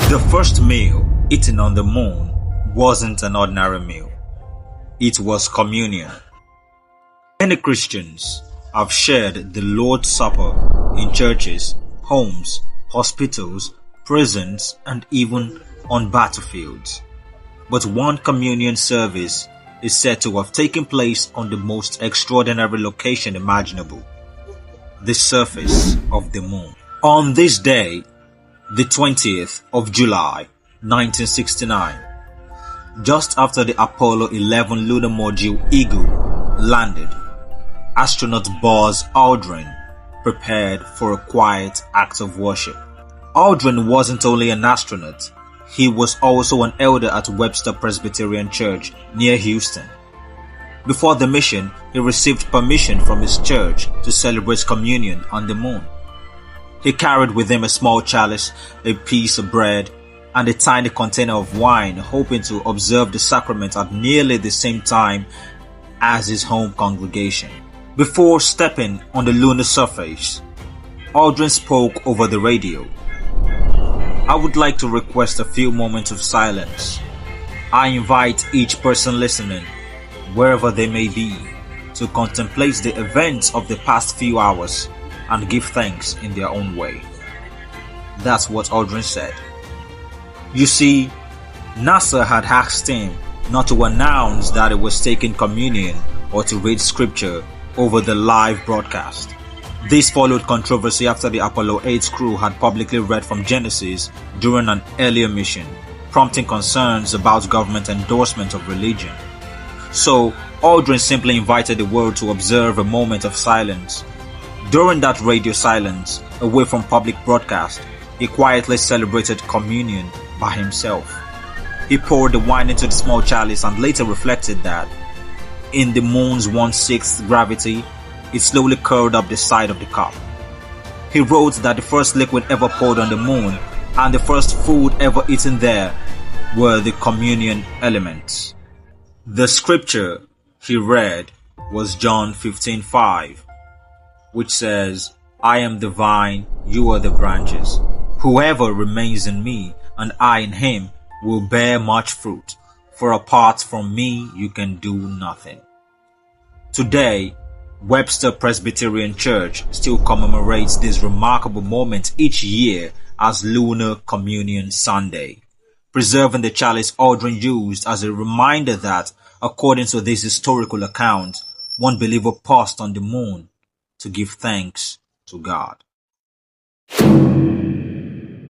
The first meal eaten on the moon wasn't an ordinary meal. It was communion. Many Christians have shared the Lord's Supper in churches, homes, hospitals, prisons, and even on battlefields. But one communion service is said to have taken place on the most extraordinary location imaginable, the surface of the moon. On this day, the 20th of July, 1969, just after the Apollo 11 lunar module Eagle landed, astronaut Buzz Aldrin prepared for a quiet act of worship. Aldrin wasn't only an astronaut, he was also an elder at Webster Presbyterian Church near Houston. Before the mission, he received permission from his church to celebrate communion on the moon. He carried with him a small chalice, a piece of bread, and a tiny container of wine, hoping to observe the sacrament at nearly the same time as his home congregation. Before stepping on the lunar surface, Aldrin spoke over the radio. "I would like to request a few moments of silence. I invite each person listening, wherever they may be, to contemplate the events of the past few hours and give thanks in their own way." That's what Aldrin said. You see, NASA had asked him not to announce that it was taking communion or to read scripture over the live broadcast. This followed controversy after the Apollo 8 crew had publicly read from Genesis during an earlier mission, prompting concerns about government endorsement of religion. So, Aldrin simply invited the world to observe a moment of silence. During that radio silence, away from public broadcast, he quietly celebrated communion by himself. He poured the wine into the small chalice and later reflected that, in the moon's 1/6 gravity, it slowly curled up the side of the cup. He wrote that the first liquid ever poured on the moon and the first food ever eaten there were the communion elements. The scripture he read was John 15:5, which says, "I am the vine, you are the branches. Whoever remains in me and I in him will bear much fruit, for apart from me you can do nothing." Today, Webster Presbyterian Church still commemorates this remarkable moment each year as Lunar Communion Sunday, preserving the chalice Aldrin used as a reminder that, according to this historical account, one believer paused on the moon to give thanks to God.